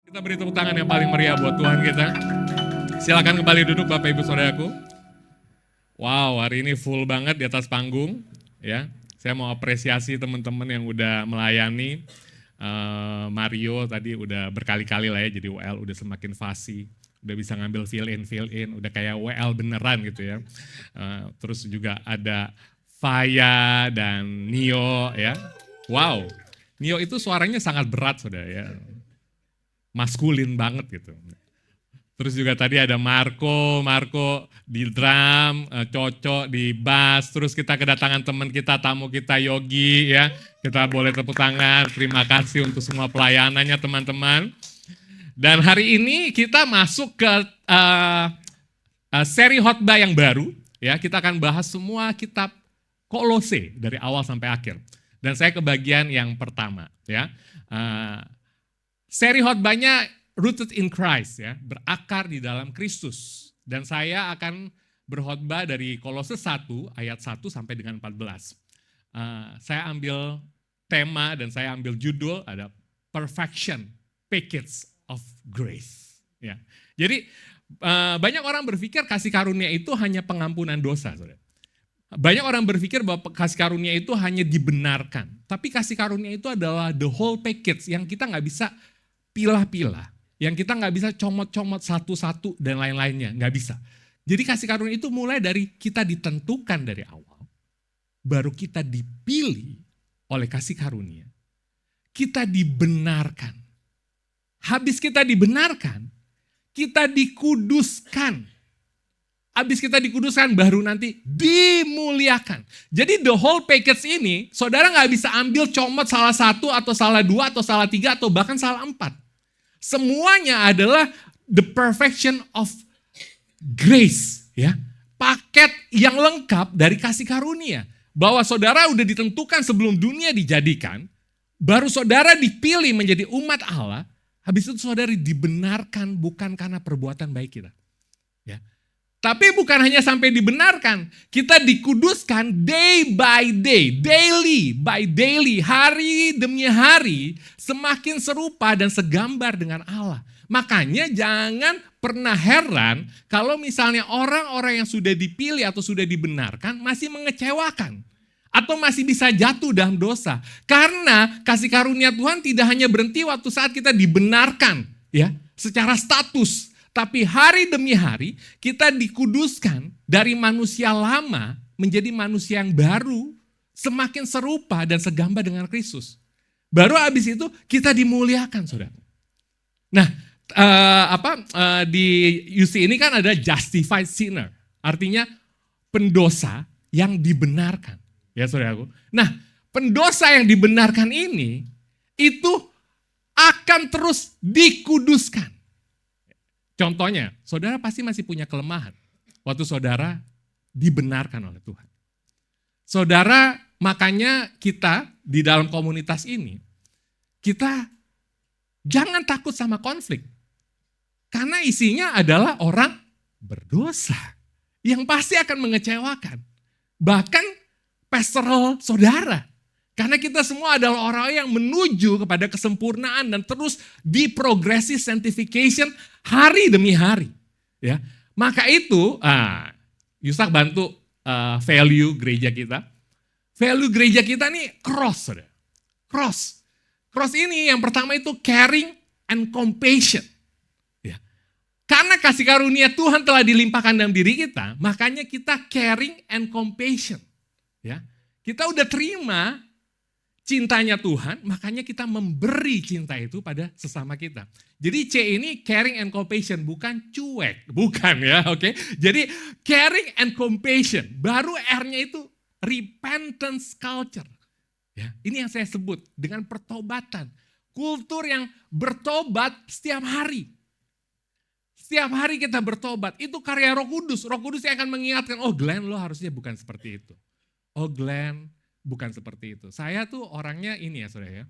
Kita beri tepuk tangan yang paling meriah buat Tuhan kita. Silakan kembali duduk Bapak Ibu Saudaraku. Wow, hari ini full banget di atas panggung. Ya, saya mau apresiasi teman-teman yang udah melayani. Mario tadi udah berkali-kali lah ya, jadi WL udah semakin fasih. Udah bisa ngambil fill in, udah kayak WL beneran gitu ya. Terus juga ada Faya dan Nio ya. Wow, Nio itu suaranya sangat berat saudara ya. Maskulin banget gitu. Terus juga tadi ada Marco di drum, Coco di bass, terus kita kedatangan teman kita, tamu kita Yogi ya. Kita boleh tepuk tangan, terima kasih untuk semua pelayanannya teman-teman. Dan hari ini kita masuk ke seri khotbah yang baru ya. Kita akan bahas semua kitab Kolose dari awal sampai akhir. Dan saya ke bagian yang pertama ya. Seri khotbahnya Rooted in Christ ya, berakar di dalam Kristus. Dan saya akan berkhotbah dari Kolose 1 ayat 1 sampai dengan 14. Saya ambil tema dan saya ambil judul ada Perfection Package of Grace. Ya. Jadi banyak orang berpikir kasih karunia itu hanya pengampunan dosa, saudara. Banyak orang berpikir bahwa kasih karunia itu hanya dibenarkan. Tapi kasih karunia itu adalah the whole package yang kita nggak bisa pilah-pilah. Yang kita nggak bisa comot-comot satu-satu dan lain-lainnya. Nggak bisa. Jadi kasih karunia itu mulai dari kita ditentukan dari awal. Baru kita dipilih oleh kasih karunia. Kita dibenarkan. Habis kita dibenarkan, kita dikuduskan. Habis kita dikuduskan baru nanti dimuliakan. Jadi the whole package ini, saudara nggak bisa ambil comot salah satu atau salah dua atau salah tiga atau bahkan salah empat. Semuanya adalah the perfection of grace. Ya, paket yang lengkap dari kasih karunia. Bahwa saudara udah ditentukan sebelum dunia dijadikan, baru saudara dipilih menjadi umat Allah, habis itu saudara dibenarkan bukan karena perbuatan baik kita. Ya. Tapi bukan hanya sampai dibenarkan, kita dikuduskan day by day, daily by daily, hari demi hari, semakin serupa dan segambar dengan Allah. Makanya jangan pernah heran kalau misalnya orang-orang yang sudah dipilih atau sudah dibenarkan masih mengecewakan. Atau masih bisa jatuh dalam dosa. Karena kasih karunia Tuhan tidak hanya berhenti waktu saat kita dibenarkan ya, secara status. Tapi hari demi hari kita dikuduskan dari manusia lama menjadi manusia yang baru, semakin serupa dan segambar dengan Kristus. Baru habis itu kita dimuliakan, saudara. Nah, di UC ini kan ada justified sinner, artinya pendosa yang dibenarkan, ya saudaraku. Nah, pendosa yang dibenarkan ini itu akan terus dikuduskan. Contohnya, saudara pasti masih punya kelemahan waktu saudara dibenarkan oleh Tuhan. Saudara, makanya kita di dalam komunitas ini, kita jangan takut sama konflik. Karena isinya adalah orang berdosa yang pasti akan mengecewakan. Bahkan pastoral saudara. Karena kita semua adalah orang yang menuju kepada kesempurnaan dan terus di progressive sanctification hari demi hari. Ya, maka itu, Yusak bantu value gereja kita. Value gereja kita nih cross, saudara. Cross. Cross ini yang pertama itu caring and compassion. Ya. Karena kasih karunia Tuhan telah dilimpahkan dalam diri kita, makanya kita caring and compassion. Ya. Kita udah terima cintanya Tuhan, makanya kita memberi cinta itu pada sesama kita. Jadi C ini caring and compassion, bukan cuek. Bukan ya, oke. Jadi caring and compassion, baru R-nya itu repentance culture. Ya, ini yang saya sebut dengan pertobatan. Kultur yang bertobat setiap hari. Setiap hari kita bertobat, itu karya Roh Kudus. Roh Kudus yang akan mengingatkan, oh Glenn lo harusnya bukan seperti itu. Oh Glenn, bukan seperti itu. Saya tuh orangnya ini ya saudara ya,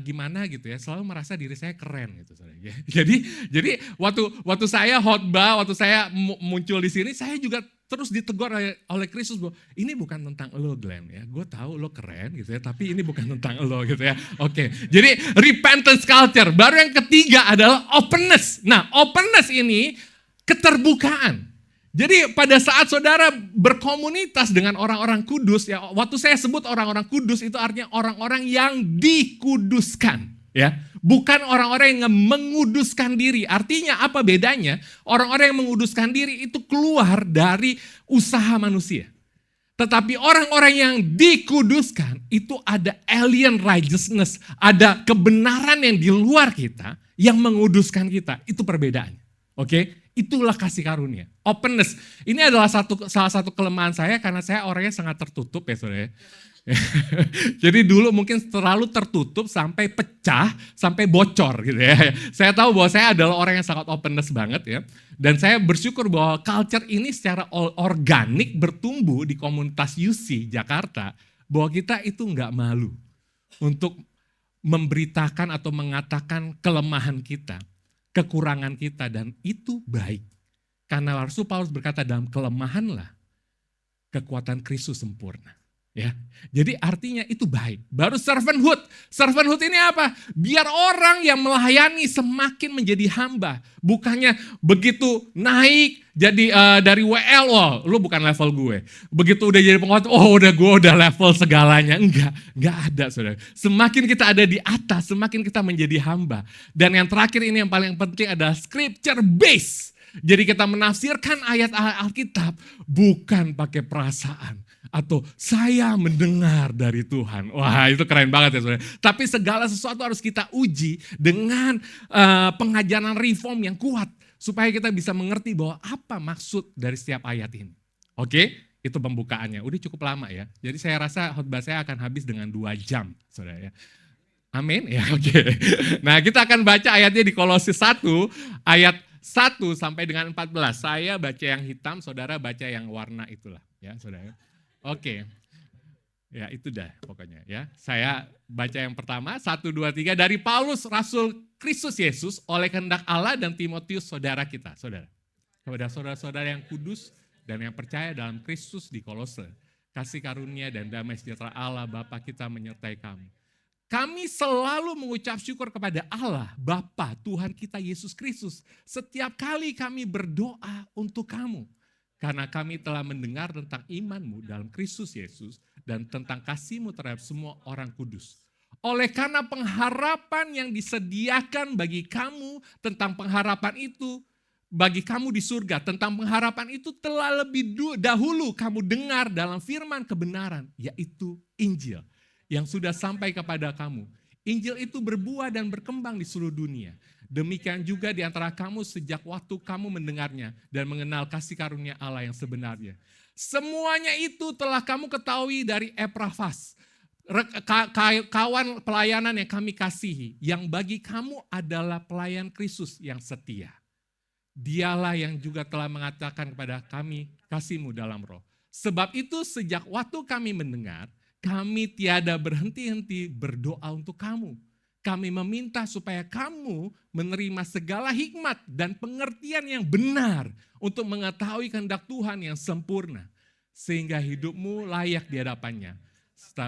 gimana gitu ya, selalu merasa diri saya keren gitu saudara. Jadi waktu saya khotbah, waktu saya muncul di sini, saya juga terus ditegur oleh Kristus bahwa ini bukan tentang lo Glenn ya. Gue tahu lo keren gitu ya, tapi ini bukan tentang lo gitu ya. Oke, jadi repentance culture. Baru yang ketiga adalah openness. Nah, openness ini keterbukaan. Jadi pada saat saudara berkomunitas dengan orang-orang kudus, ya waktu saya sebut orang-orang kudus itu artinya orang-orang yang dikuduskan. Ya, bukan orang-orang yang menguduskan diri. Artinya apa bedanya? Orang-orang yang menguduskan diri itu keluar dari usaha manusia. Tetapi orang-orang yang dikuduskan itu ada alien righteousness, ada kebenaran yang di luar kita yang menguduskan kita. Itu perbedaannya. Oke? Itulah kasih karunia. Openness. Ini adalah salah satu kelemahan saya karena saya orangnya sangat tertutup ya saudara. Jadi dulu mungkin terlalu tertutup sampai pecah, sampai bocor gitu ya. Saya tahu bahwa saya adalah orang yang sangat openness banget ya. Dan saya bersyukur bahwa culture ini secara organik bertumbuh di komunitas UC Jakarta. Bahwa kita itu nggak malu untuk memberitakan atau mengatakan kelemahan kita, kekurangan kita, dan itu baik. Karena Rasul Paulus berkata dalam kelemahanlah kekuatan Kristus sempurna. Ya, jadi artinya itu baik. Baru servanthood. Servanthood ini apa? Biar orang yang melayani semakin menjadi hamba. Bukannya begitu naik jadi dari WL, oh lu bukan level gue. Begitu udah jadi pengkhotbah, oh gue udah level segalanya. Enggak ada saudara. Semakin kita ada di atas, semakin kita menjadi hamba. Dan yang terakhir ini yang paling penting adalah scripture based. Jadi kita menafsirkan ayat Alkitab bukan pakai perasaan. Atau saya mendengar dari Tuhan. Wah itu keren banget ya saudara. Tapi segala sesuatu harus kita uji dengan pengajaran reform yang kuat. Supaya kita bisa mengerti bahwa apa maksud dari setiap ayat ini. Oke, itu pembukaannya. Udah cukup lama ya. Jadi saya rasa khotbah saya akan habis dengan 2 jam saudara ya. Amin ya oke. Nah kita akan baca ayatnya di Kolose 1 ayat 1 sampai dengan 14. Saya baca yang hitam, saudara baca yang warna itulah ya saudara. Oke, ya itu dah pokoknya ya. Saya baca yang pertama, 1, 2, 3. Dari Paulus, Rasul Kristus Yesus, oleh kehendak Allah dan Timotius saudara kita. Saudara, kepada saudara-saudara yang kudus dan yang percaya dalam Kristus di Kolose. Kasih karunia dan damai sejahtera Allah Bapa kita menyertai kami. Kami selalu mengucap syukur kepada Allah, Bapa Tuhan kita Yesus Kristus. Setiap kali kami berdoa untuk kamu. Karena kami telah mendengar tentang imanmu dalam Kristus Yesus dan tentang kasihmu terhadap semua orang kudus. Oleh karena pengharapan yang disediakan bagi kamu tentang pengharapan itu, bagi kamu di surga, tentang pengharapan itu telah lebih dahulu kamu dengar dalam firman kebenaran, yaitu Injil yang sudah sampai kepada kamu. Injil itu berbuah dan berkembang di seluruh dunia. Demikian juga di antara kamu sejak waktu kamu mendengarnya dan mengenal kasih karunia Allah yang sebenarnya. Semuanya itu telah kamu ketahui dari Epaphras, kawan pelayanan yang kami kasihi, yang bagi kamu adalah pelayan Kristus yang setia. Dialah yang juga telah mengatakan kepada kami kasihmu dalam roh. Sebab itu sejak waktu kami mendengar, kami tiada berhenti-henti berdoa untuk kamu. Kami meminta supaya kamu menerima segala hikmat dan pengertian yang benar untuk mengetahui kehendak Tuhan yang sempurna. Sehingga hidupmu layak di hadapannya,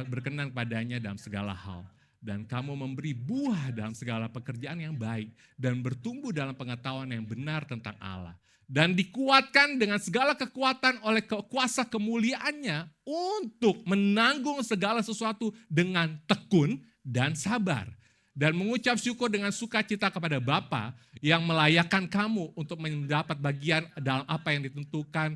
berkenan padanya dalam segala hal. Dan kamu memberi buah dalam segala pekerjaan yang baik dan bertumbuh dalam pengetahuan yang benar tentang Allah. Dan dikuatkan dengan segala kekuatan oleh kuasa kemuliaannya untuk menanggung segala sesuatu dengan tekun dan sabar. Dan mengucap syukur dengan sukacita kepada Bapa yang melayakkan kamu untuk mendapat bagian dalam apa yang ditentukan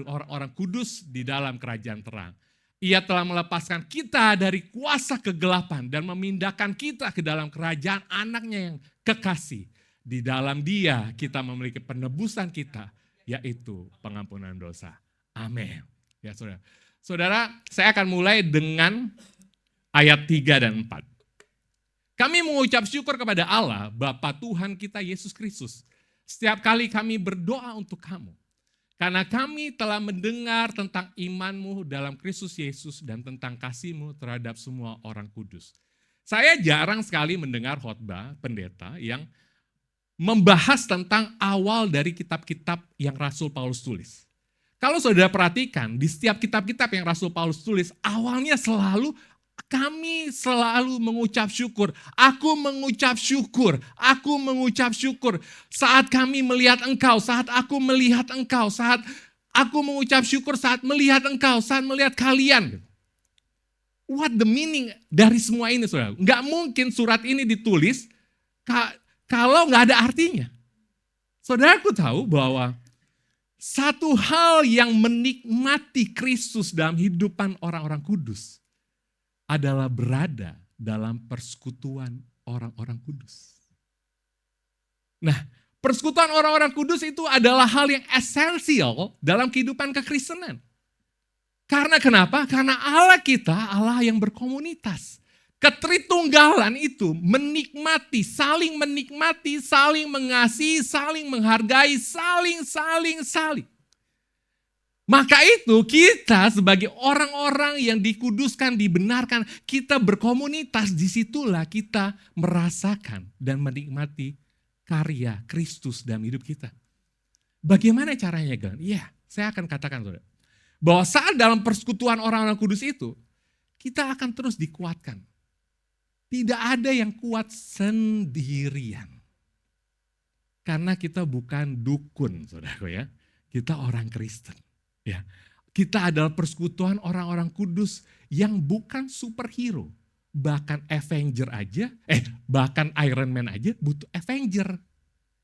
orang-orang kudus di dalam kerajaan terang. Ia telah melepaskan kita dari kuasa kegelapan dan memindahkan kita ke dalam kerajaan anaknya yang kekasih. Di dalam Dia kita memiliki penebusan kita, yaitu pengampunan dosa. Amin. Ya saudara. Saudara, saya akan mulai dengan ayat 3 dan 4. Kami mengucap syukur kepada Allah, Bapa Tuhan kita Yesus Kristus. Setiap kali kami berdoa untuk kamu. Karena kami telah mendengar tentang imanmu dalam Kristus Yesus dan tentang kasihmu terhadap semua orang kudus. Saya jarang sekali mendengar khotbah pendeta yang membahas tentang awal dari kitab-kitab yang Rasul Paulus tulis. Kalau saudara perhatikan, di setiap kitab-kitab yang Rasul Paulus tulis, awalnya kami selalu mengucap syukur. Aku mengucap syukur. Aku mengucap syukur. Saat kami melihat engkau, saat aku melihat engkau, saat aku mengucap syukur, saat melihat engkau, saat melihat kalian. What the meaning dari semua ini, saudara? Nggak mungkin surat ini ditulis kalau nggak ada artinya. Saudaraku tahu bahwa satu hal yang menikmati Kristus dalam hidupan orang-orang kudus adalah berada dalam persekutuan orang-orang kudus. Nah, persekutuan orang-orang kudus itu adalah hal yang esensial dalam kehidupan kekristenan. Karena kenapa? Karena Allah kita, Allah yang berkomunitas. Ketritunggalan itu menikmati, saling mengasihi, saling menghargai, saling. Maka itu kita sebagai orang-orang yang dikuduskan, dibenarkan, kita berkomunitas, disitulah kita merasakan dan menikmati karya Kristus dalam hidup kita. Bagaimana caranya, Gan? Iya, saya akan katakan, saudara, bahwa saat dalam persekutuan orang-orang kudus itu, kita akan terus dikuatkan. Tidak ada yang kuat sendirian. Karena kita bukan dukun, saudaraku ya. Kita orang Kristen. Ya. Kita adalah persekutuan orang-orang kudus yang bukan superhero. Bahkan Avenger aja, bahkan Iron Man aja butuh Avenger.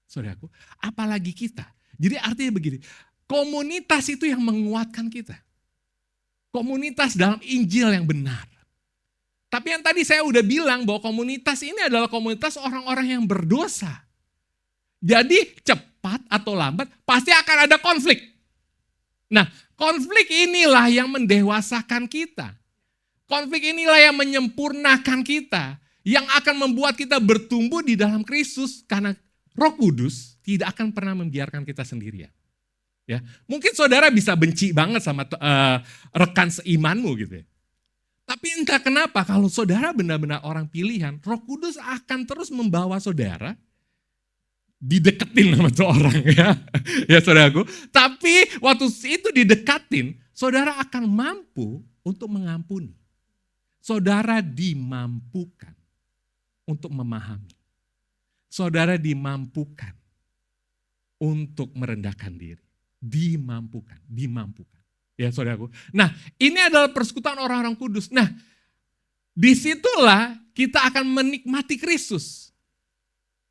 Saudaraku, apalagi kita. Jadi artinya begini, komunitas itu yang menguatkan kita. Komunitas dalam Injil yang benar. Tapi yang tadi saya udah bilang bahwa komunitas ini adalah komunitas orang-orang yang berdosa. Jadi cepat atau lambat pasti akan ada konflik. Nah, konflik inilah yang mendewasakan kita. Konflik inilah yang menyempurnakan kita. Yang akan membuat kita bertumbuh di dalam Kristus. Karena Roh Kudus tidak akan pernah membiarkan kita sendirian. Ya, mungkin saudara bisa benci banget sama rekan seimanmu gitu ya. Tapi entah kenapa kalau saudara benar-benar orang pilihan, Roh Kudus akan terus membawa saudara dideketin sama tuh orang ya. Ya saudaraku. Tapi waktu itu didekatin, saudara akan mampu untuk mengampuni. Saudara dimampukan untuk memahami. Saudara dimampukan untuk merendahkan diri. Dimampukan. Ya saudaraku. Nah, ini adalah persekutuan orang-orang kudus. Nah, disitulah kita akan menikmati Kristus.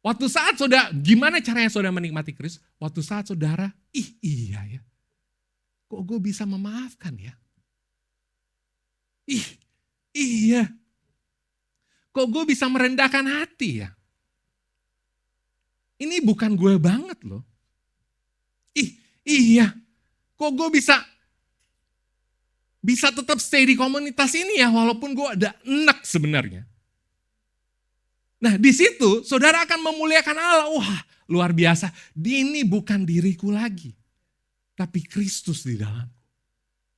Waktu saat saudara, gimana caranya saudara menikmati Kristus? Waktu saat saudara, iya ya, kok gue bisa memaafkan ya? Iya, kok gue bisa merendahkan hati ya? Ini bukan gue banget loh. Iya, kok gue bisa tetap stay di komunitas ini ya walaupun gue ada enak sebenarnya. Nah di situ saudara akan memuliakan Allah. Wah luar biasa, ini bukan diriku lagi. Tapi Kristus di dalamku.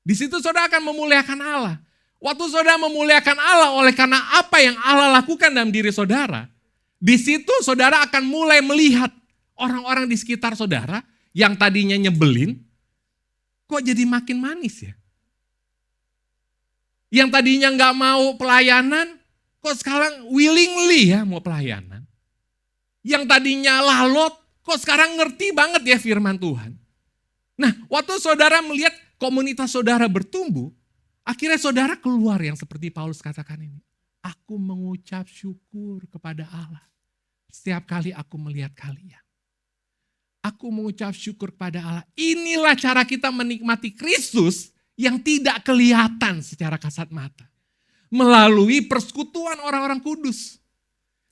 Di situ saudara akan memuliakan Allah. Waktu saudara memuliakan Allah oleh karena apa yang Allah lakukan dalam diri saudara. Di situ saudara akan mulai melihat orang-orang di sekitar saudara yang tadinya nyebelin. Kok jadi makin manis ya? Yang tadinya nggak mau pelayanan, kok sekarang willingly ya mau pelayanan. Yang tadinya lalot, kok sekarang ngerti banget ya firman Tuhan. Nah, waktu saudara melihat komunitas saudara bertumbuh, akhirnya saudara keluar yang seperti Paulus katakan ini. Aku mengucap syukur kepada Allah setiap kali aku melihat kalian. Aku mengucap syukur kepada Allah. Inilah cara kita menikmati Kristus yang tidak kelihatan secara kasat mata. Melalui persekutuan orang-orang kudus.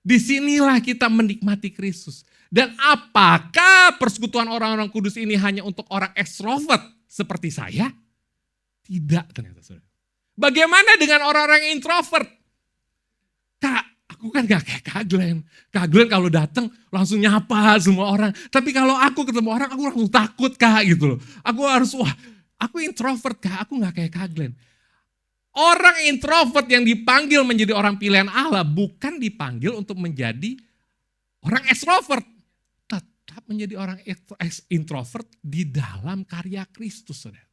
Disinilah kita menikmati Kristus. Dan apakah persekutuan orang-orang kudus ini hanya untuk orang ekstrovert seperti saya? Tidak ternyata saudara. Bagaimana dengan orang-orang introvert? Kak, aku kan gak kayak Kak Glenn. Kak Glenn kalau datang langsung nyapa semua orang. Tapi kalau aku ketemu orang aku langsung takut Kak gitu loh. Aku harus aku introvert Kak, aku gak kayak Kak Glenn. Orang introvert yang dipanggil menjadi orang pilihan Allah bukan dipanggil untuk menjadi orang ekstrovert. tetap menjadi orang introvert di dalam karya Kristus, saudara.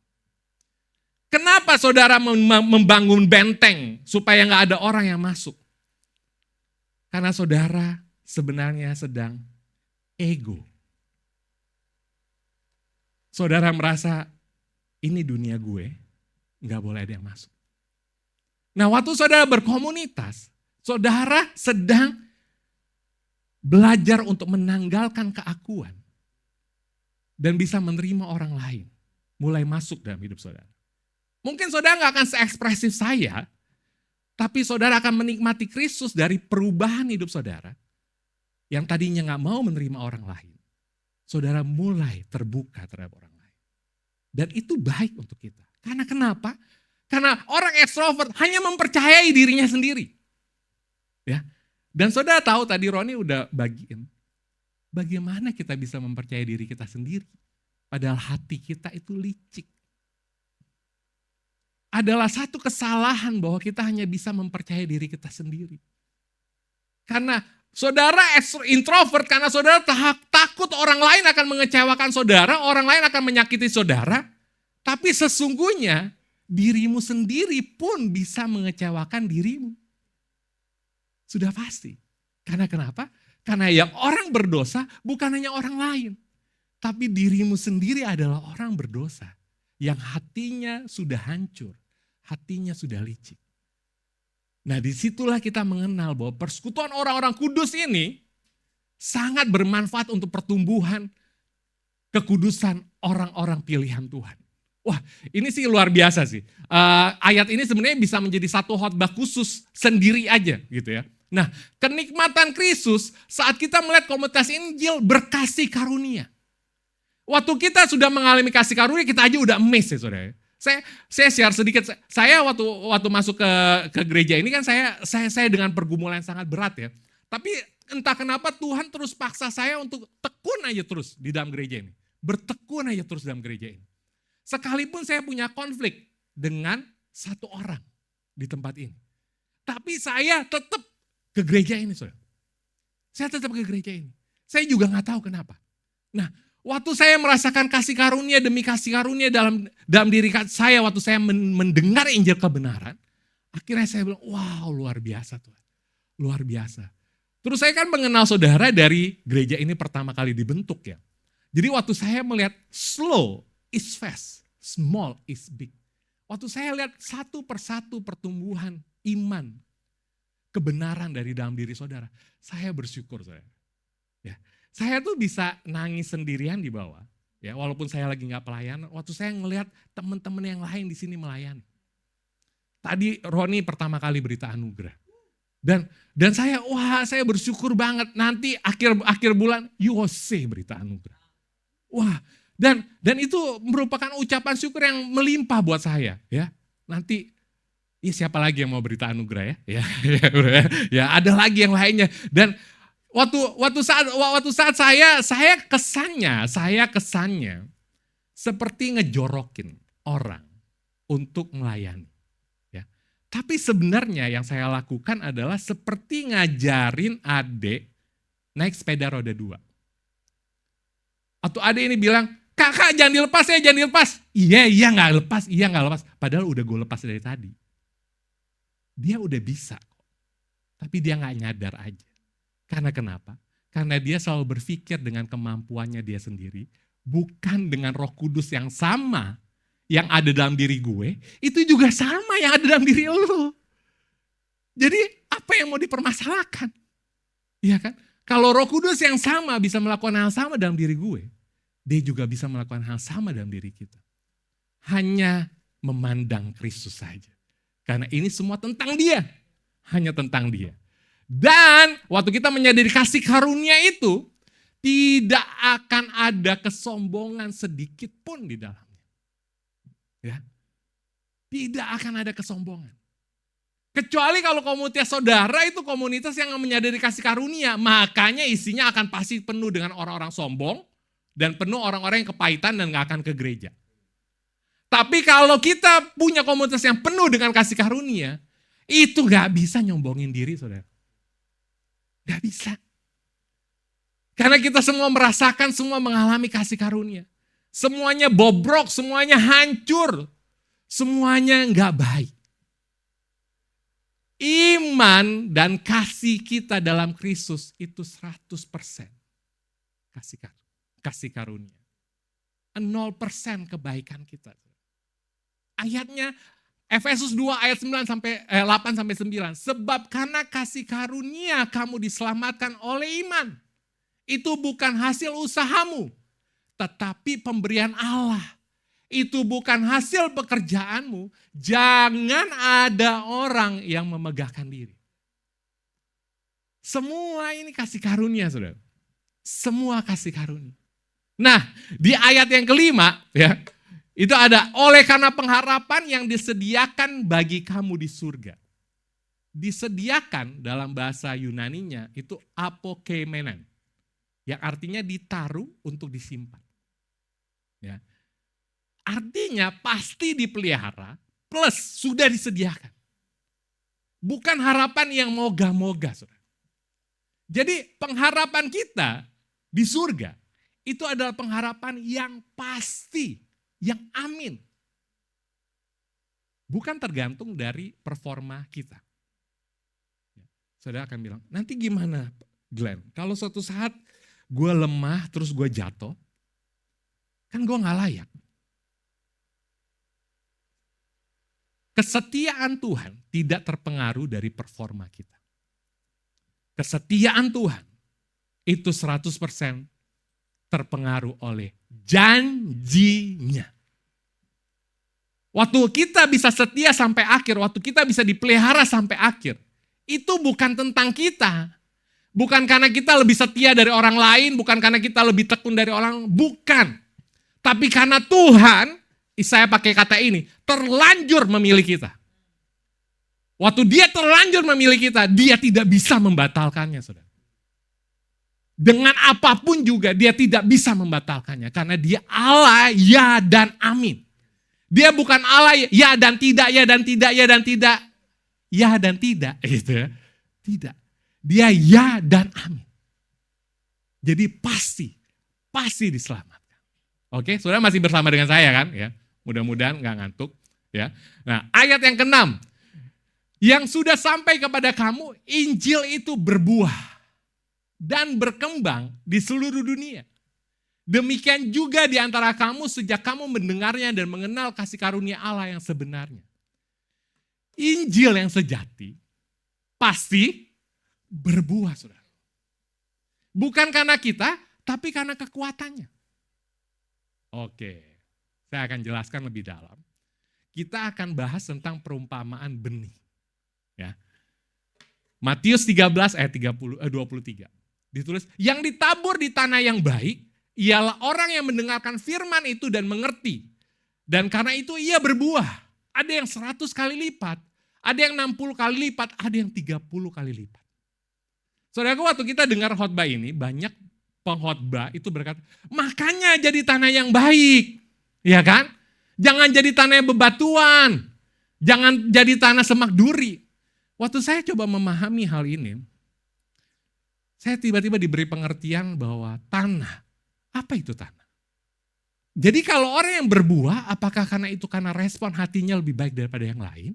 Kenapa saudara membangun benteng supaya nggak ada orang yang masuk? Karena saudara sebenarnya sedang ego. Saudara merasa ini dunia gue, nggak boleh ada yang masuk. Nah, waktu saudara berkomunitas, saudara sedang belajar untuk menanggalkan keakuan dan bisa menerima orang lain mulai masuk dalam hidup saudara. Mungkin saudara nggak akan seekspresif saya, tapi saudara akan menikmati Kristus dari perubahan hidup saudara yang tadinya nggak mau menerima orang lain. Saudara mulai terbuka terhadap orang lain. Dan itu baik untuk kita. Karena kenapa? Karena orang ekstrovert hanya mempercayai dirinya sendiri. Ya. Dan saudara tahu tadi Roni udah bagiin. Bagaimana kita bisa mempercayai diri kita sendiri? Padahal hati kita itu licik. Adalah satu kesalahan bahwa kita hanya bisa mempercayai diri kita sendiri. Karena saudara introvert, karena saudara takut orang lain akan mengecewakan saudara, orang lain akan menyakiti saudara, tapi sesungguhnya dirimu sendiri pun bisa mengecewakan dirimu. Sudah pasti. Karena kenapa? Karena yang orang berdosa bukan hanya orang lain, tapi dirimu sendiri adalah orang berdosa yang hatinya sudah hancur, hatinya sudah licik. Nah, disitulah kita mengenal bahwa persekutuan orang-orang kudus ini sangat bermanfaat untuk pertumbuhan kekudusan orang-orang pilihan Tuhan. Wah, ini sih luar biasa sih. Ayat ini sebenarnya bisa menjadi satu khotbah khusus sendiri aja gitu ya. Nah, kenikmatan Kristus saat kita melihat komunitas Injil berkasih karunia. Waktu kita sudah mengalami kasih karunia, kita aja udah amazed ya saudara. Saya share sedikit, saya waktu masuk ke gereja ini kan saya dengan pergumulan yang sangat berat ya. Tapi entah kenapa Tuhan terus paksa saya untuk tekun aja terus di dalam gereja ini. Bertekun aja terus dalam gereja ini. Sekalipun saya punya konflik dengan satu orang di tempat ini. Tapi saya tetap ke gereja ini saudara. Saya tetap ke gereja ini. Saya juga gak tahu kenapa. Nah, waktu saya merasakan kasih karunia demi kasih karunia dalam diri saya, waktu saya mendengar Injil kebenaran, akhirnya saya bilang, wow luar biasa Tuhan, luar biasa. Terus saya kan mengenal saudara dari gereja ini pertama kali dibentuk ya. Jadi waktu saya melihat slow is fast, small is big. Waktu saya lihat satu persatu pertumbuhan iman, kebenaran dari dalam diri saudara, saya bersyukur saudara. Ya. Saya tuh bisa nangis sendirian di bawah, ya walaupun saya lagi nggak pelayanan. Waktu saya ngelihat teman-teman yang lain di sini melayani. Tadi Roni pertama kali berita anugerah, dan saya bersyukur banget. Nanti akhir bulan Yose berita anugerah. Wah, dan itu merupakan ucapan syukur yang melimpah buat saya. Ya, nanti siapa lagi yang mau berita anugerah ya? Ya ada lagi yang lainnya. Dan Waktu saat saya kesannya seperti ngejorokin orang untuk melayani. Ya. Tapi sebenarnya yang saya lakukan adalah seperti ngajarin adik naik sepeda roda 2. Atau adik ini bilang, kakak jangan dilepas ya, jangan dilepas. Iya nggak lepas. Padahal udah gue lepas dari tadi. Dia udah bisa kok. Tapi dia nggak nyadar aja. Karena kenapa? Karena dia selalu berpikir dengan kemampuannya dia sendiri, bukan dengan Roh Kudus yang sama yang ada dalam diri gue, itu juga sama yang ada dalam diri lo. Jadi apa yang mau dipermasalahkan? Iya kan? Kalau Roh Kudus yang sama bisa melakukan hal sama dalam diri gue, dia juga bisa melakukan hal sama dalam diri kita. Hanya memandang Kristus saja. Karena ini semua tentang dia. Hanya tentang dia. Dan waktu kita menyadari kasih karunia itu, tidak akan ada kesombongan sedikit pun di dalamnya. Ya. Tidak akan ada kesombongan. Kecuali kalau komunitas saudara itu komunitas yang menyadari kasih karunia, makanya isinya akan pasti penuh dengan orang-orang sombong, dan penuh orang-orang yang kepahitan dan gak akan ke gereja. Tapi kalau kita punya komunitas yang penuh dengan kasih karunia, itu gak bisa nyombongin diri saudara. Gak bisa. Karena kita semua merasakan, semua mengalami kasih karunia. Semuanya bobrok, semuanya hancur. Semuanya enggak baik. Iman dan kasih kita dalam Kristus itu 100% kasih karunia. 0% kebaikan kita. Ayatnya Efesus 2 ayat 8 sampai 9. Sebab karena kasih karunia kamu diselamatkan oleh iman. Itu bukan hasil usahamu, tetapi pemberian Allah. Itu bukan hasil pekerjaanmu. Jangan ada orang yang memegahkan diri. Semua ini kasih karunia, saudara. Semua kasih karunia. Nah, di ayat yang kelima, ya, itu ada, oleh karena pengharapan yang disediakan bagi kamu di surga. Disediakan dalam bahasa Yunaninya itu apokemenon. Yang artinya ditaruh untuk disimpan. Ya. Artinya pasti dipelihara plus sudah disediakan. Bukan harapan yang moga-moga. Saudara. Jadi pengharapan kita di surga itu adalah pengharapan yang pasti. Yang amin. Bukan tergantung dari performa kita. Saudara akan bilang, nanti gimana Glenn? Kalau suatu saat gue lemah terus gue jatuh, kan gue gak layak. Kesetiaan Tuhan tidak terpengaruh dari performa kita. Kesetiaan Tuhan itu 100% terpengaruh oleh janjinya. Waktu kita bisa setia sampai akhir, waktu kita bisa dipelihara sampai akhir, itu bukan tentang kita. Bukan karena kita lebih setia dari orang lain, bukan karena kita lebih tekun dari orang, bukan. Tapi karena Tuhan, saya pakai kata ini, terlanjur memilih kita. Waktu dia terlanjur memilih kita, dia tidak bisa membatalkannya, saudara. Dengan apapun juga dia tidak bisa membatalkannya. Karena dia Allah ya dan amin. Dia bukan Allah ya dan tidak, ya dan tidak, ya dan tidak. Ya dan tidak. Gitu ya. Tidak. Dia ya dan amin. Jadi pasti diselamatkan. Oke, saudara masih bersama dengan saya kan? Ya, mudah-mudahan nggak ngantuk. Ya. Nah, ayat yang ke-6. Yang sudah sampai kepada kamu, Injil itu berbuah dan berkembang di seluruh dunia. Demikian juga di antara kamu sejak kamu mendengarnya dan mengenal kasih karunia Allah yang sebenarnya. Injil yang sejati pasti berbuah, saudara. Bukan karena kita, tapi karena kekuatannya. Oke, saya akan jelaskan lebih dalam. Kita akan bahas tentang perumpamaan benih. Ya. Matius 13 ayat 23. Ditulis, yang ditabur di tanah yang baik, ialah orang yang mendengarkan firman itu dan mengerti. Dan karena itu ia berbuah. Ada yang 100 kali lipat, ada yang 60 kali lipat, ada yang 30 kali lipat. Saudaraku, waktu kita dengar khotbah ini, banyak pengkhotbah itu berkata, makanya jadi tanah yang baik. Ya kan? Jangan jadi tanah yang bebatuan. Jangan jadi tanah semak duri. Waktu saya coba memahami hal ini, saya tiba-tiba diberi pengertian bahwa tanah, apa itu tanah? Jadi kalau orang yang berbuah, apakah karena itu karena respon hatinya lebih baik daripada yang lain?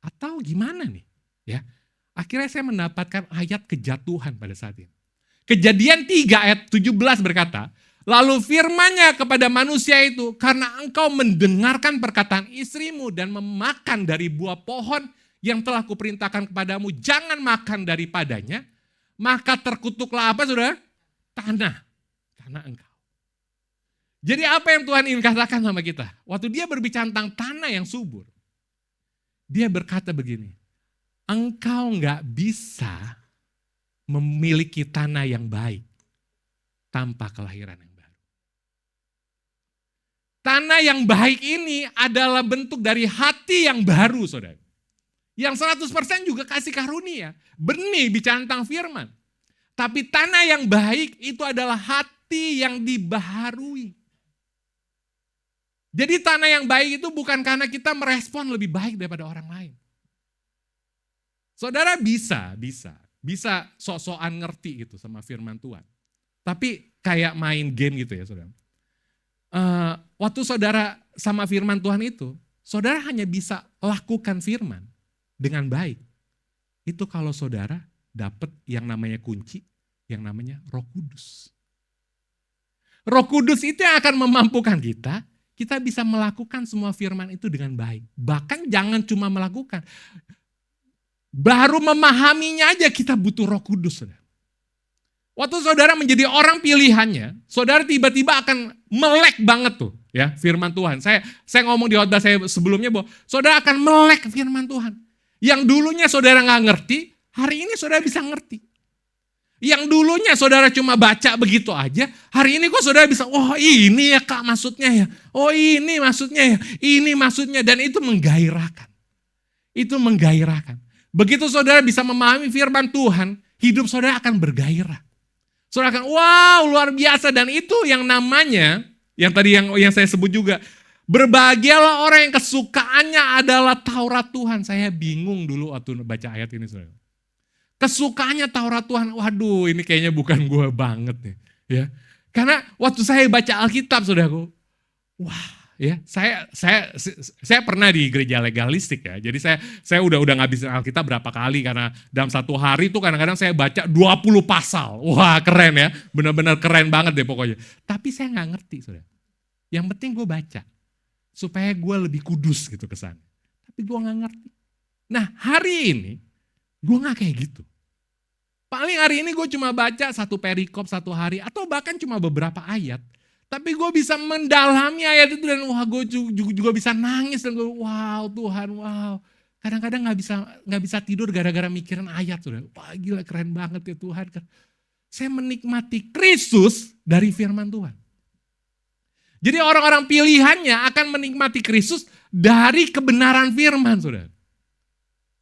Atau gimana nih? Ya, akhirnya saya mendapatkan ayat kejatuhan pada saat ini. Kejadian 3 ayat 17 berkata, lalu firman-Nya kepada manusia itu, karena engkau mendengarkan perkataan istrimu dan memakan dari buah pohon yang telah kuperintahkan kepadamu, jangan makan daripadanya, maka terkutuklah apa saudara? Tanah engkau. Jadi apa yang Tuhan ingin katakan sama kita? Waktu dia berbicara tentang tanah yang subur, dia berkata begini, engkau gak bisa memiliki tanah yang baik tanpa kelahiran yang baru. Tanah yang baik ini adalah bentuk dari hati yang baru, saudara. Yang 100% juga kasih karunia. Benih bicara tentang firman. Tapi tanah yang baik itu adalah hati yang dibaharui. Jadi tanah yang baik itu bukan karena kita merespon lebih baik daripada orang lain. Saudara bisa sok-sokan ngerti gitu sama firman Tuhan. Tapi kayak main game gitu ya saudara. Waktu saudara sama firman Tuhan itu, saudara hanya bisa lakukan firman dengan baik. Itu kalau saudara dapat yang namanya kunci, yang namanya Roh Kudus. Roh Kudus itu yang akan memampukan kita bisa melakukan semua firman itu dengan baik. Bahkan jangan cuma melakukan, baru memahaminya aja kita butuh Roh Kudus. Saudara. Waktu saudara menjadi orang pilihannya, saudara tiba-tiba akan melek banget tuh ya firman Tuhan. Saya ngomong di khotbah saya sebelumnya bahwa saudara akan melek firman Tuhan. Yang dulunya saudara nggak ngerti, hari ini saudara bisa ngerti. Yang dulunya saudara cuma baca begitu aja, hari ini kok saudara bisa, oh ini ya Kak maksudnya ya, oh ini maksudnya ya, ini maksudnya, dan itu menggairahkan. Itu menggairahkan. Begitu saudara bisa memahami firman Tuhan, hidup saudara akan bergairah. Saudara akan, wow luar biasa, dan itu yang namanya, yang tadi yang saya sebut juga, berbahagialah orang yang kesukaannya adalah Taurat Tuhan. Saya bingung dulu waktu baca ayat ini saudara. Kesukaannya Taurat Tuhan, waduh ini kayaknya bukan gue banget nih. Ya. Karena waktu saya baca Alkitab saudaraku, wah ya saya pernah di gereja legalistik ya. Jadi saya udah ngabisin Alkitab berapa kali karena dalam satu hari itu kadang-kadang saya baca 20 pasal. Wah keren ya, benar-benar keren banget deh pokoknya. Tapi saya nggak ngerti saudara. Yang penting gue baca supaya gue lebih kudus gitu kesan. Tapi gue nggak ngerti. Nah hari ini gue nggak kayak gitu. Paling hari ini gue cuma baca satu perikop satu hari atau bahkan cuma beberapa ayat. Tapi gue bisa mendalami ayat itu dan wah gue juga bisa nangis dan gue wow Tuhan wow. Kadang-kadang nggak bisa tidur gara-gara mikirin ayat sudah. Wah gila keren banget ya Tuhan. Saya menikmati Kristus dari firman Tuhan. Jadi orang-orang pilihannya akan menikmati Kristus dari kebenaran firman saudara.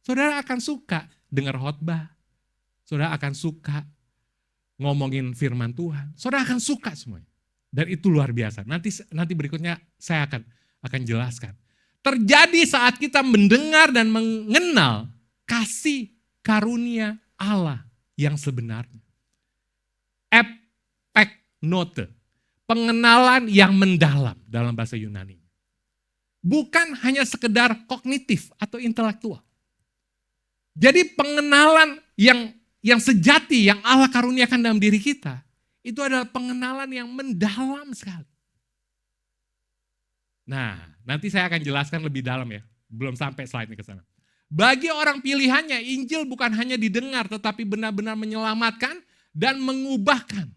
Saudara akan suka dengar khotbah. Saudara akan suka ngomongin firman Tuhan. Saudara akan suka semuanya. Dan itu luar biasa. Nanti berikutnya saya akan jelaskan. Terjadi saat kita mendengar dan mengenal kasih karunia Allah yang sebenarnya. Epeknote. Pengenalan yang mendalam dalam bahasa Yunani. Bukan hanya sekedar kognitif atau intelektual. Jadi pengenalan yang sejati, yang Allah karuniakan dalam diri kita, itu adalah pengenalan yang mendalam sekali. Nah, nanti saya akan jelaskan lebih dalam ya. Belum sampai slide-nya ke sana. Bagi orang pilihannya, Injil bukan hanya didengar, tetapi benar-benar menyelamatkan dan mengubahkan.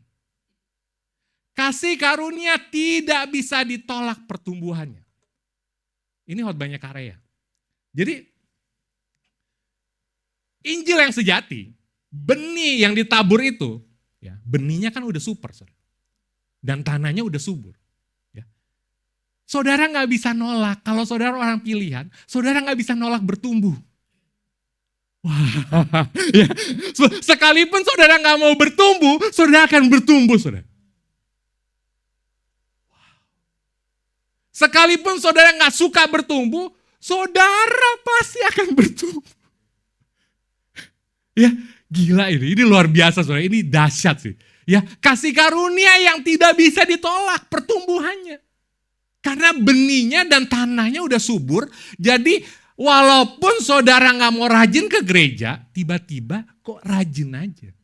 Kasih karunia tidak bisa ditolak pertumbuhannya. Ini khotbahnya Karya. Jadi, Injil yang sejati, benih yang ditabur itu, ya, benihnya kan udah super, saudara. Dan tanahnya udah subur. Ya. Saudara nggak bisa nolak, kalau saudara orang pilihan, saudara nggak bisa nolak bertumbuh. Wah, ya. Sekalipun saudara nggak mau bertumbuh, saudara akan bertumbuh, saudara. Sekalipun saudara nggak suka bertumbuh, saudara pasti akan bertumbuh. Ya, gila ini luar biasa saudara, ini dahsyat sih. Ya, kasih karunia yang tidak bisa ditolak pertumbuhannya. Karena benihnya dan tanahnya udah subur, jadi walaupun saudara nggak mau rajin ke gereja, tiba-tiba kok rajin aja.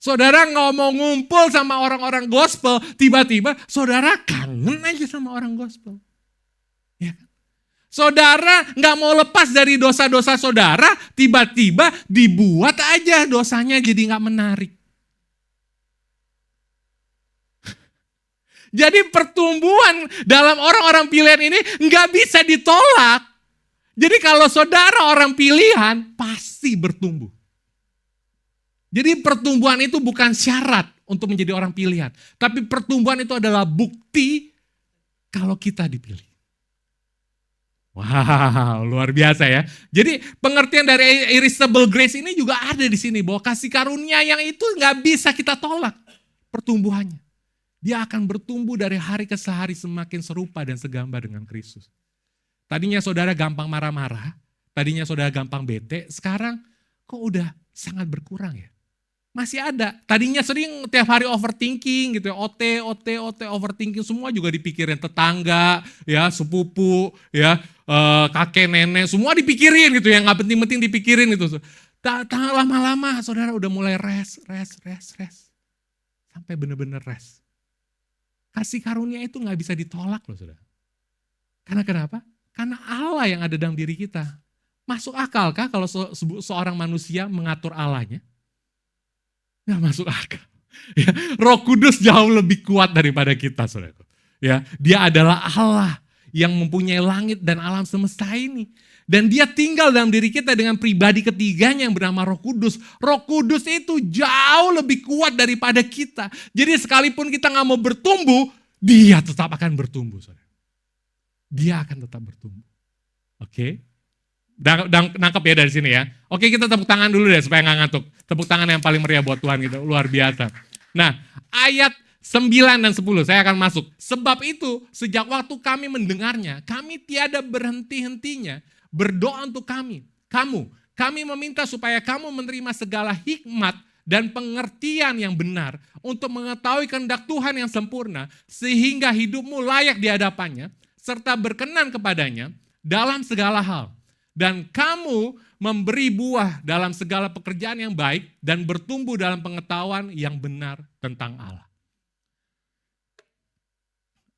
Saudara nggak mau ngumpul sama orang-orang gospel, tiba-tiba saudara kangen aja sama orang gospel. Ya. Saudara nggak mau lepas dari dosa-dosa saudara, tiba-tiba dibuat aja dosanya jadi nggak menarik. Jadi pertumbuhan dalam orang-orang pilihan ini nggak bisa ditolak. Jadi kalau saudara orang pilihan, pasti bertumbuh. Jadi pertumbuhan itu bukan syarat untuk menjadi orang pilihan. Tapi pertumbuhan itu adalah bukti kalau kita dipilih. Wow, luar biasa ya. Jadi pengertian dari irresistible grace ini juga ada di sini. Bahwa kasih karunia yang itu gak bisa kita tolak pertumbuhannya. Dia akan bertumbuh dari hari ke hari semakin serupa dan segambar dengan Kristus. Tadinya saudara gampang marah-marah, tadinya saudara gampang bete, sekarang kok udah sangat berkurang ya. Masih ada. Tadinya sering tiap hari overthinking gitu ya, OT, overthinking, semua juga dipikirin, tetangga, ya, sepupu, ya, kakek nenek, semua dipikirin gitu ya, nggak penting-penting dipikirin gitu. Lama-lama saudara udah mulai rest. Sampai bener-bener rest. Kasih karunia itu nggak bisa ditolak loh saudara. Karena kenapa? Karena Allah yang ada dalam diri kita. Masuk akal kah kalau seorang manusia mengatur Allahnya? Nggak masuk akal. Ya, Roh Kudus jauh lebih kuat daripada kita, saudara. Ya, dia adalah Allah yang mempunyai langit dan alam semesta ini. Dan dia tinggal dalam diri kita dengan pribadi ketiganya yang bernama Roh Kudus. Roh Kudus itu jauh lebih kuat daripada kita. Jadi sekalipun kita nggak mau bertumbuh, dia tetap akan bertumbuh, saudara. Dia akan tetap bertumbuh. Oke? Nangkep ya dari sini ya. Oke, kita tepuk tangan dulu deh supaya nggak ngantuk. Tepuk tangan yang paling meriah buat Tuhan gitu, luar biasa. Nah, ayat 9 dan 10 saya akan masuk. Sebab itu sejak waktu kami mendengarnya, kami tiada berhenti-hentinya berdoa untuk kami meminta supaya kamu menerima segala hikmat dan pengertian yang benar untuk mengetahui kehendak Tuhan yang sempurna, sehingga hidupmu layak di hadapannya, serta berkenan kepadanya dalam segala hal. Dan kamu memberi buah dalam segala pekerjaan yang baik dan bertumbuh dalam pengetahuan yang benar tentang Allah.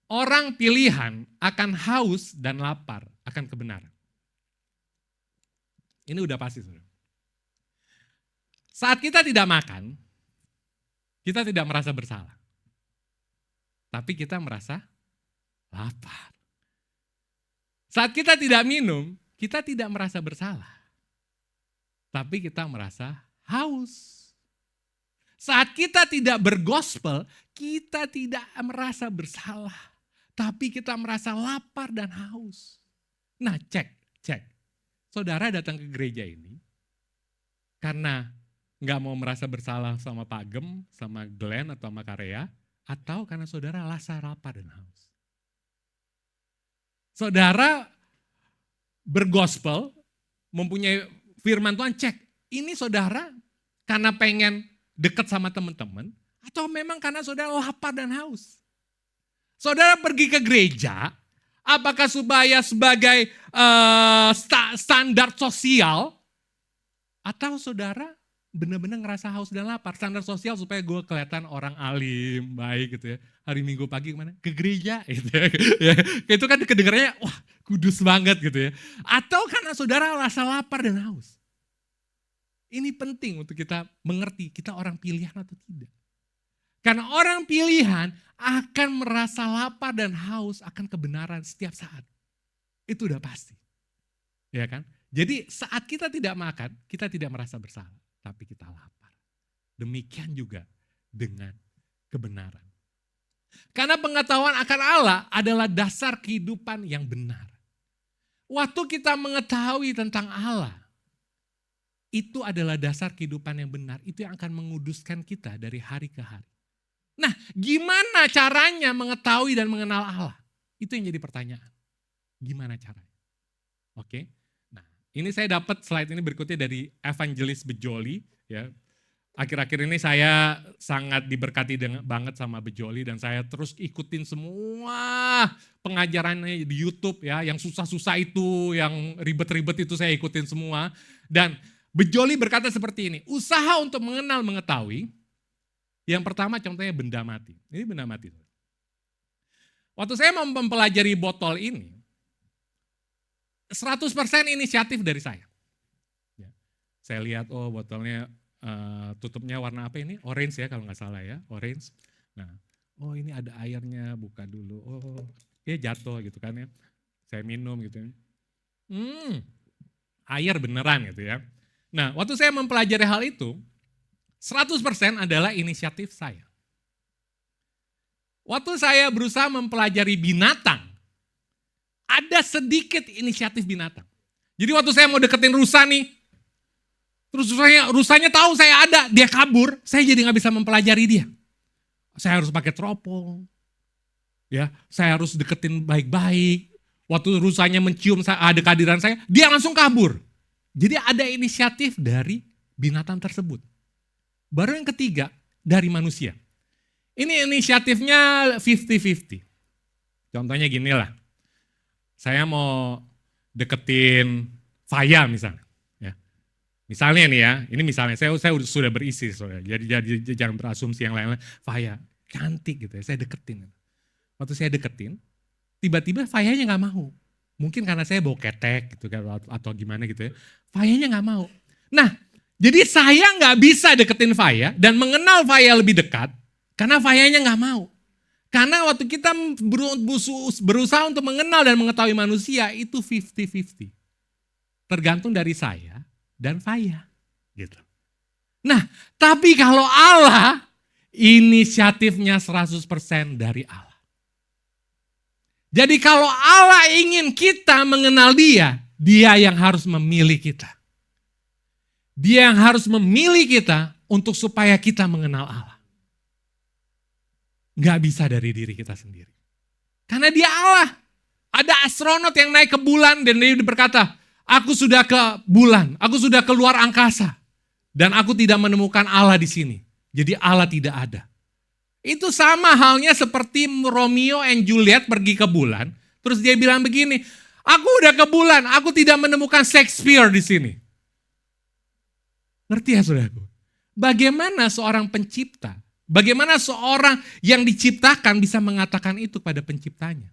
Orang pilihan akan haus dan lapar akan kebenaran. Ini udah pasti, saudara. Saat kita tidak makan, kita tidak merasa bersalah. Tapi kita merasa lapar. Saat kita tidak minum, kita tidak merasa bersalah. Tapi kita merasa haus. Saat kita tidak bergospel, kita tidak merasa bersalah. Tapi kita merasa lapar dan haus. Nah, cek. Saudara datang ke gereja ini karena nggak mau merasa bersalah sama Pak Gem, sama Glenn atau sama Karea, atau karena saudara rasa lapar dan haus. Saudara bergospel, mempunyai firman Tuhan, cek. Ini saudara karena pengen dekat sama teman-teman, atau memang karena saudara lapar dan haus. Saudara pergi ke gereja, apakah supaya sebagai standar sosial, atau saudara benar-benar ngerasa haus dan lapar. Standar sosial supaya gue kelihatan orang alim, baik gitu ya. Hari Minggu pagi kemana? Ke gereja gitu ya. Itu kan kedengarannya, wah kudus banget gitu ya. Atau karena saudara rasa lapar dan haus. Ini penting untuk kita mengerti, kita orang pilihan atau tidak. Karena orang pilihan akan merasa lapar dan haus akan kebenaran setiap saat. Itu udah pasti. Ya kan? Jadi saat kita tidak makan, kita tidak merasa bersalah. Tapi kita lapar. Demikian juga dengan kebenaran. Karena pengetahuan akan Allah adalah dasar kehidupan yang benar. Waktu kita mengetahui tentang Allah, itu adalah dasar kehidupan yang benar. Itu yang akan menguduskan kita dari hari ke hari. Nah, gimana caranya mengetahui dan mengenal Allah? Itu yang jadi pertanyaan. Gimana caranya? Oke. Nah, ini saya dapat slide ini berikutnya dari Evangelis Bejoli. Ya. Akhir-akhir ini saya sangat diberkati banget sama Bejoli dan saya terus ikutin semua pengajarannya di YouTube ya, yang susah-susah itu, yang ribet-ribet itu saya ikutin semua. Dan Bejoli berkata seperti ini, usaha untuk mengenal mengetahui. Yang pertama contohnya benda mati. Ini benda mati. Waktu saya mempelajari botol ini, 100% inisiatif dari saya. Ya. Saya lihat, oh botolnya tutupnya warna apa ini? Orange ya kalau nggak salah ya, orange. Nah, oh ini ada airnya, buka dulu. Oh, jatuh gitu kan ya. Saya minum gitu. Air beneran gitu ya. Nah, waktu saya mempelajari hal itu, 100% adalah inisiatif saya. Waktu saya berusaha mempelajari binatang, ada sedikit inisiatif binatang. Jadi waktu saya mau deketin rusa nih, terus rusanya tahu saya ada, dia kabur, saya jadi nggak bisa mempelajari dia. Saya harus pakai teropong, ya, saya harus deketin baik-baik. Waktu rusanya mencium ada kehadiran saya, dia langsung kabur. Jadi ada inisiatif dari binatang tersebut. Baru yang ketiga, dari manusia. Ini inisiatifnya 50-50. Contohnya gini lah, saya mau deketin Faya misalnya. Ya. Misalnya nih ya, ini misalnya saya sudah berisi, jadi jangan berasumsi yang lain-lain. Faya, cantik gitu ya, saya deketin. Waktu saya deketin, tiba-tiba Fayanya nggak mau. Mungkin karena saya bau ketek gitu kan, atau gimana gitu ya. Fayanya nggak mau. Nah, jadi saya nggak bisa deketin Faya dan mengenal Faya lebih dekat karena Fayanya nggak mau. Karena waktu kita berusaha untuk mengenal dan mengetahui manusia itu 50-50. Tergantung dari saya dan Faya. Gitu. Nah, tapi kalau Allah, inisiatifnya 100% dari Allah. Jadi kalau Allah ingin kita mengenal dia, dia yang harus memilih kita. Dia yang harus memilih kita untuk supaya kita mengenal Allah. Nggak bisa dari diri kita sendiri. Karena dia Allah. Ada astronot yang naik ke bulan dan dia berkata, aku sudah ke bulan, aku sudah keluar angkasa. Dan aku tidak menemukan Allah di sini. Jadi Allah tidak ada. Itu sama halnya seperti Romeo and Juliet pergi ke bulan. Terus dia bilang begini, aku udah ke bulan, aku tidak menemukan Shakespeare di sini. Ngerti ya saudaraku? Bagaimana seorang pencipta, bagaimana seorang yang diciptakan bisa mengatakan itu pada penciptanya?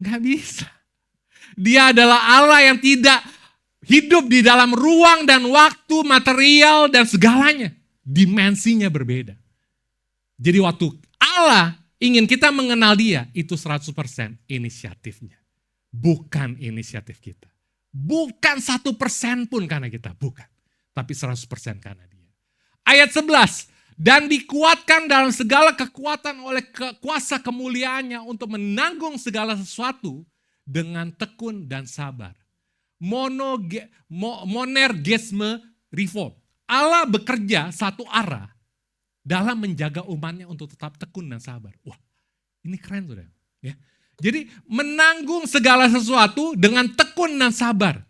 Gak bisa. Dia adalah Allah yang tidak hidup di dalam ruang dan waktu, material dan segalanya. Dimensinya berbeda. Jadi waktu Allah ingin kita mengenal dia, itu 100% inisiatifnya. Bukan inisiatif kita. Bukan 1% pun karena kita, bukan. Tapi 100% karena dia. Ayat 11, dan dikuatkan dalam segala kekuatan oleh kuasa kemuliaannya untuk menanggung segala sesuatu dengan tekun dan sabar. Monergisme reform. Allah bekerja satu arah dalam menjaga umatnya untuk tetap tekun dan sabar. Wah, ini keren saudara. Ya. Jadi menanggung segala sesuatu dengan tekun dan sabar.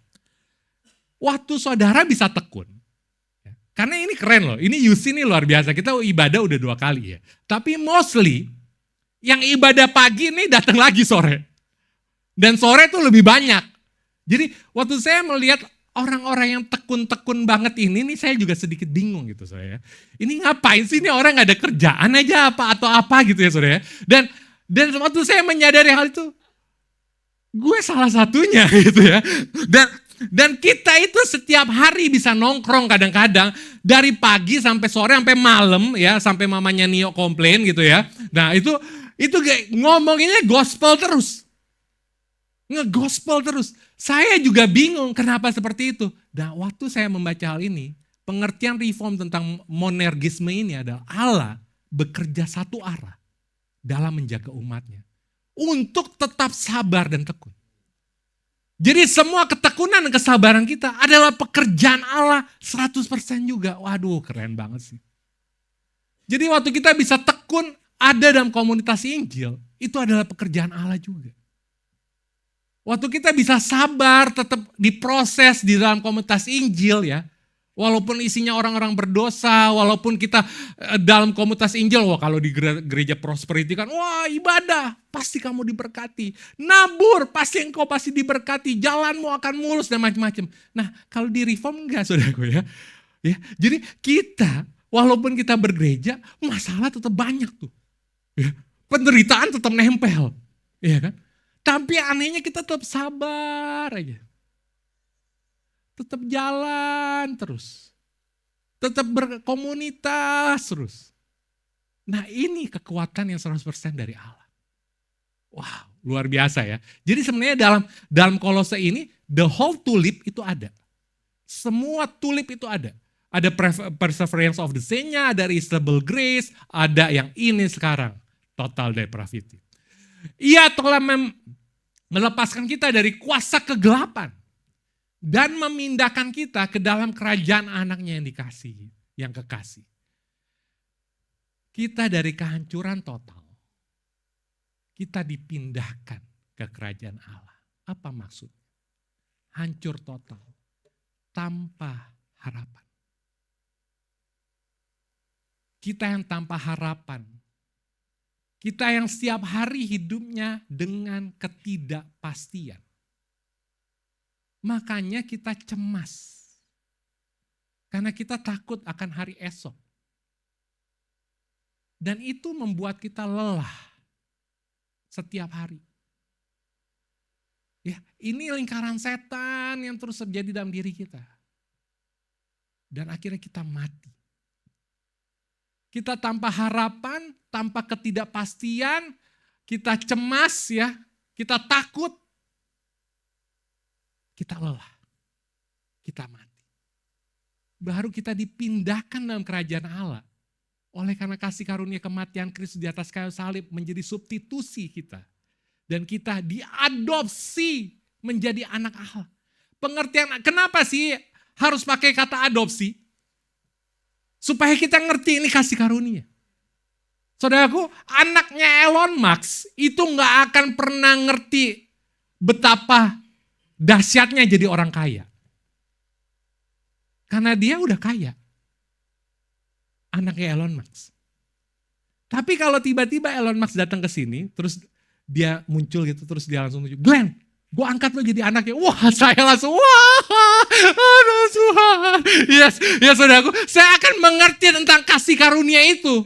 Waktu saudara bisa tekun. Ya. Karena ini keren loh, ini UC ini luar biasa. Kita ibadah udah 2 kali ya. Tapi mostly yang ibadah pagi ini datang lagi sore. Dan sore itu lebih banyak. Jadi waktu saya melihat orang-orang yang tekun-tekun banget ini saya juga sedikit bingung gitu saya. Ini ngapain sih ini orang gak ada kerjaan aja atau apa gitu ya saudara. Dan waktu saya menyadari hal itu, gue salah satunya gitu ya. Dan kita itu setiap hari bisa nongkrong kadang-kadang dari pagi sampai sore sampai malam ya, sampai mamanya Nio komplain gitu ya. Nah itu ngomonginnya gospel terus. Nge-gospel terus. Saya juga bingung kenapa seperti itu. Dan waktu saya membaca hal ini, pengertian reform tentang monergisme ini adalah Allah bekerja satu arah dalam menjaga umatnya. Untuk tetap sabar dan tekun. Jadi semua ketekunan dan kesabaran kita adalah pekerjaan Allah 100% juga. Waduh keren banget sih. Jadi waktu kita bisa tekun ada dalam komunitas Injil, itu adalah pekerjaan Allah juga. Waktu kita bisa sabar, tetap diproses di dalam komunitas Injil ya. Walaupun isinya orang-orang berdosa, walaupun kita dalam komunitas Injil, wah kalau di gereja Prosperity kan, wah ibadah, pasti kamu diberkati. Nabur, pasti engkau pasti diberkati, jalanmu akan mulus dan macam-macam. Nah kalau di Reform enggak saudaraku ya. Jadi kita, walaupun kita bergereja, masalah tetap banyak tuh. Ya. Penderitaan tetap nempel. Iya kan? Tapi anehnya kita tetap sabar aja. Tetap jalan terus. Tetap berkomunitas terus. Nah ini kekuatan yang 100% dari Allah. Wow, luar biasa ya. Jadi sebenarnya dalam Kolose ini, the whole tulip itu ada. Semua tulip itu ada. Ada perseverance of the saint-nya, ada irresistible grace, ada yang ini sekarang, total depravity. Ia telah melepaskan kita dari kuasa kegelapan dan memindahkan kita ke dalam kerajaan anaknya yang dikasihi, yang kekasih. Kita dari kehancuran total, kita dipindahkan ke kerajaan Allah. Apa maksudnya? Hancur total, tanpa harapan. Kita yang tanpa harapan. Kita yang setiap hari hidupnya dengan ketidakpastian. Makanya kita cemas. Karena kita takut akan hari esok. Dan itu membuat kita lelah setiap hari. Ya, ini lingkaran setan yang terus terjadi dalam diri kita. Dan akhirnya kita mati. Kita tanpa harapan, tanpa ketidakpastian, kita cemas ya, kita takut, kita lelah, kita mati. Baru kita dipindahkan dalam kerajaan Allah. Oleh karena kasih karunia kematian Kristus di atas kayu salib menjadi substitusi kita. Dan kita diadopsi menjadi anak Allah. Pengertian, kenapa sih harus pakai kata adopsi? Supaya kita ngerti ini kasih karunia. Saudaraku, anaknya Elon Musk itu gak akan pernah ngerti betapa dahsyatnya jadi orang kaya. Karena dia udah kaya. Anaknya Elon Musk. Tapi kalau tiba-tiba Elon Musk datang ke sini, terus dia muncul gitu, terus dia langsung muncul, Glenn, gue angkat lo jadi anaknya. Wah, saya langsung, aduh Tuhan. Yes, ya saudaraku, saya akan mengerti tentang kasih karunia itu.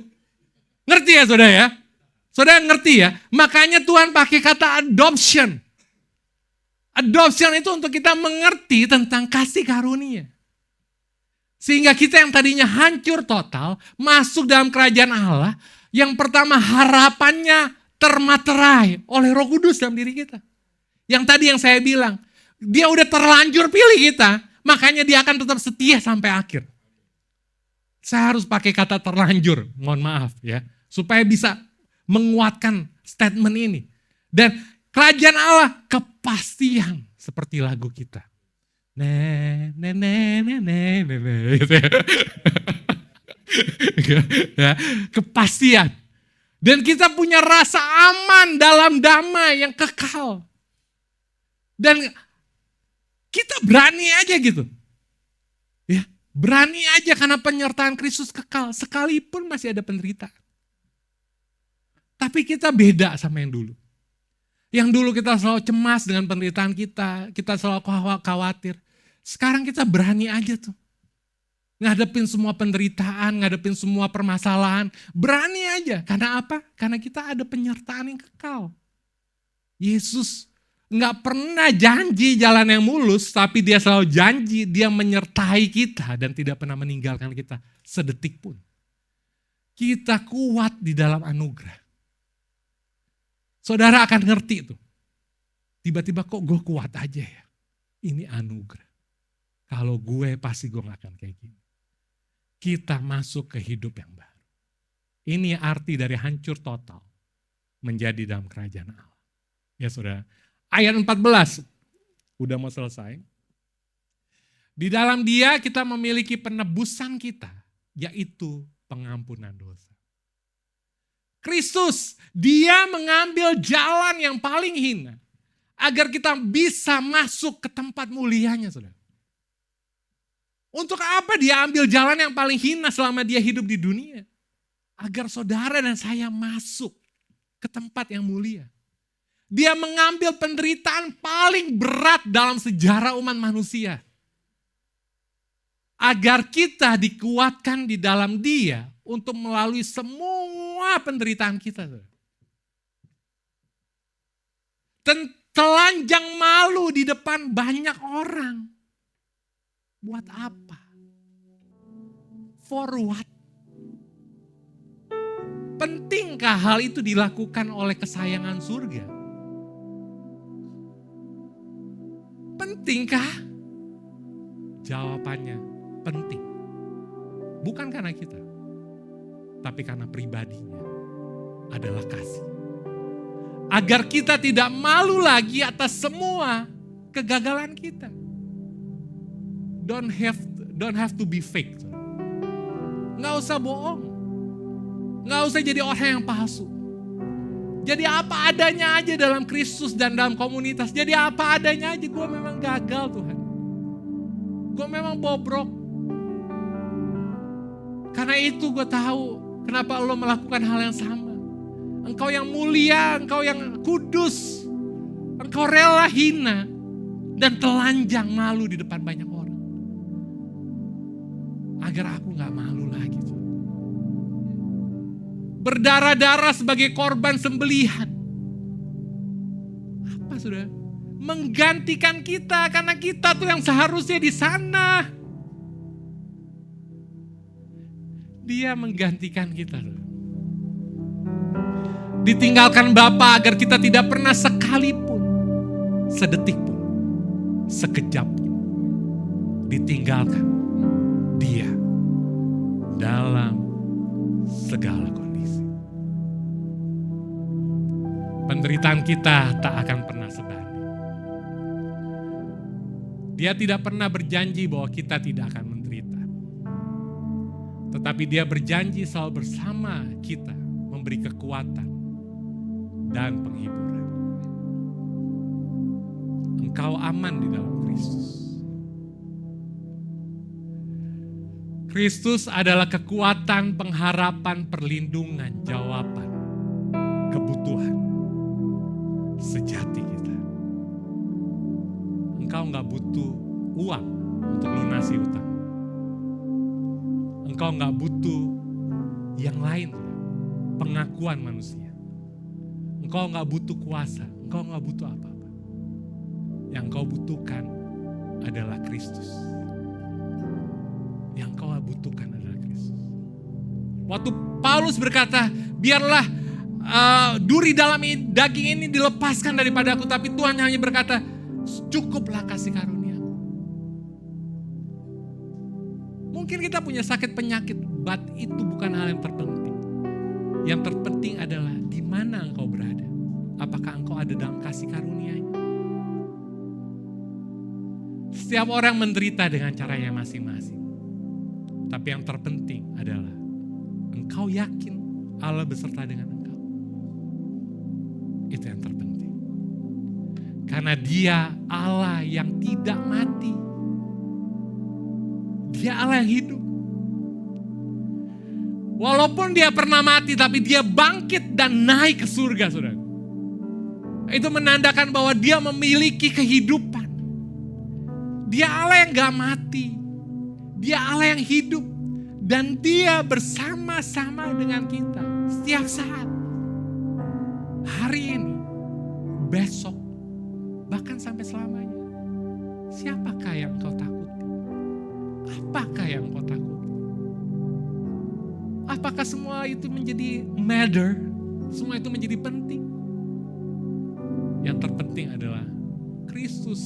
Ngerti ya saudara ya? Saudara ngerti ya? Makanya Tuhan pakai kata adoption. Adoption itu untuk kita mengerti tentang kasih karunia. Sehingga kita yang tadinya hancur total, masuk dalam kerajaan Allah, yang pertama harapannya termaterai oleh Roh Kudus dalam diri kita. Yang tadi yang saya bilang, dia udah terlanjur pilih kita, makanya dia akan tetap setia sampai akhir. Saya harus pakai kata terlanjur, mohon maaf ya, supaya bisa menguatkan statement ini. Dan kerajaan Allah kepastian seperti lagu kita. Gitu ya. Kepastian. Dan kita punya rasa aman dalam damai yang kekal. Dan kita berani aja gitu. Ya, berani aja karena penyertaan Kristus kekal. Sekalipun masih ada penderitaan. Tapi kita beda sama yang dulu. Yang dulu kita selalu cemas dengan penderitaan kita selalu khawatir. Sekarang kita berani aja tuh. Ngadepin semua penderitaan, ngadepin semua permasalahan. Berani aja. Karena apa? Karena kita ada penyertaan yang kekal. Yesus gak pernah janji jalan yang mulus, tapi dia selalu janji dia menyertai kita dan tidak pernah meninggalkan kita sedetik pun. Kita kuat di dalam anugerah. Saudara akan ngerti tuh. Tiba-tiba kok gue kuat aja ya. Ini anugerah. Kalau gue pasti gue gak akan kayak gini. Kita masuk ke hidup yang baru. Ini arti dari hancur total menjadi dalam kerajaan Allah. Ya saudara. Ayat 14. Udah mau selesai. Di dalam dia kita memiliki penebusan kita. Yaitu pengampunan dosa. Kristus, dia mengambil jalan yang paling hina. Agar kita bisa masuk ke tempat mulianya saudara. Untuk apa dia ambil jalan yang paling hina selama dia hidup di dunia? Agar saudara dan saya masuk ke tempat yang mulia. Dia mengambil penderitaan paling berat dalam sejarah umat manusia. Agar kita dikuatkan di dalam dia untuk melalui semua penderitaan kita. Telanjang malu di depan banyak orang. Buat apa? For what? Pentingkah hal itu dilakukan oleh kesayangan surga? Pentingkah? Jawabannya penting. Bukan karena kita, tapi karena pribadinya adalah kasih. Agar kita tidak malu lagi atas semua kegagalan kita. Don't have to be fake. Nggak usah bohong. Nggak usah jadi orang yang palsu. Jadi apa adanya aja dalam Kristus dan dalam komunitas. Jadi apa adanya aja, gue memang gagal Tuhan. Gue memang bobrok. Karena itu gue tahu Kenapa lo melakukan hal yang sama? Engkau yang mulia, engkau yang kudus. Engkau rela hina dan telanjang malu di depan banyak orang. Agar aku gak malu lagi. Berdarah-darah sebagai korban sembelihan. Apa sudah? Menggantikan kita karena kita tuh yang seharusnya di sana. Dia menggantikan kita. Ditinggalkan Bapa agar kita tidak pernah sekalipun, sedetik pun, sekejap pun ditinggalkan Dia dalam segala kondisi. Penderitaan kita tak akan pernah sebanding. Dia tidak pernah berjanji bahwa kita tidak akan menderita. Tetapi Dia berjanji selalu bersama kita, memberi kekuatan dan penghiburan. Engkau aman di dalam Kristus. Kristus adalah kekuatan, pengharapan, perlindungan, jawaban, kebutuhan sejati kita. Engkau gak butuh uang untuk lunasi utang. Engkau gak butuh yang lain, pengakuan manusia. Engkau gak butuh kuasa, engkau gak butuh apa-apa. Yang engkau butuhkan adalah Kristus. Yang kau butuhkan adalah Kristus. Waktu Paulus berkata, biarlah duri dalam daging ini dilepaskan daripada aku, tapi Tuhan hanya berkata, cukuplah kasih karunia. Mungkin kita punya sakit penyakit, but itu bukan hal yang terpenting. Yang terpenting adalah di mana engkau berada. Apakah engkau ada dalam kasih karunia-Nya? Setiap orang menderita dengan caranya masing-masing. Tapi yang terpenting adalah engkau yakin Allah beserta dengan engkau. Itu yang terpenting. Karena Dia Allah yang tidak mati. Dia Allah yang hidup. Walaupun Dia pernah mati, tapi Dia bangkit dan naik ke surga, saudara. Itu menandakan bahwa Dia memiliki kehidupan. Dia Allah yang gak mati. Dia Allah yang hidup. Dan Dia bersama-sama dengan kita setiap saat. Hari ini, besok, bahkan sampai selamanya. Siapakah yang kau takuti? Apakah yang kau takuti? Apakah semua itu menjadi matter? Semua itu menjadi penting? Yang terpenting adalah Kristus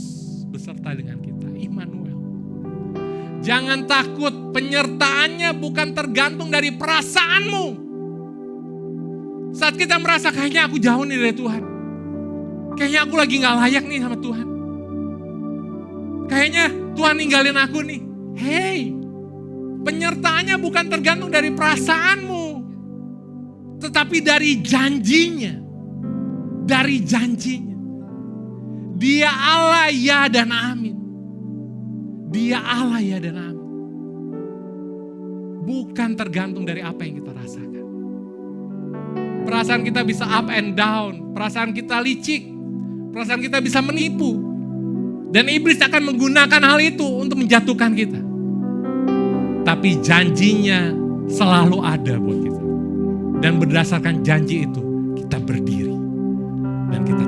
beserta dengan kita, Immanuel. Jangan takut, penyertaannya bukan tergantung dari perasaanmu. Saat kita merasa kayaknya aku jauh nih dari Tuhan. Kayaknya aku lagi gak layak nih sama Tuhan. Kayaknya Tuhan ninggalin aku nih. Hey, penyertaannya bukan tergantung dari perasaanmu. Tetapi dari janjinya. Dari janjinya. Dia Allah ya dan amin. Dia Allah ya dan amin. Bukan tergantung dari apa yang kita rasakan. Perasaan kita bisa up and down. Perasaan kita licik. Perasaan kita bisa menipu. Dan iblis akan menggunakan hal itu untuk menjatuhkan kita. Tapi janjinya selalu ada buat kita. Dan berdasarkan janji itu kita berdiri. Dan kita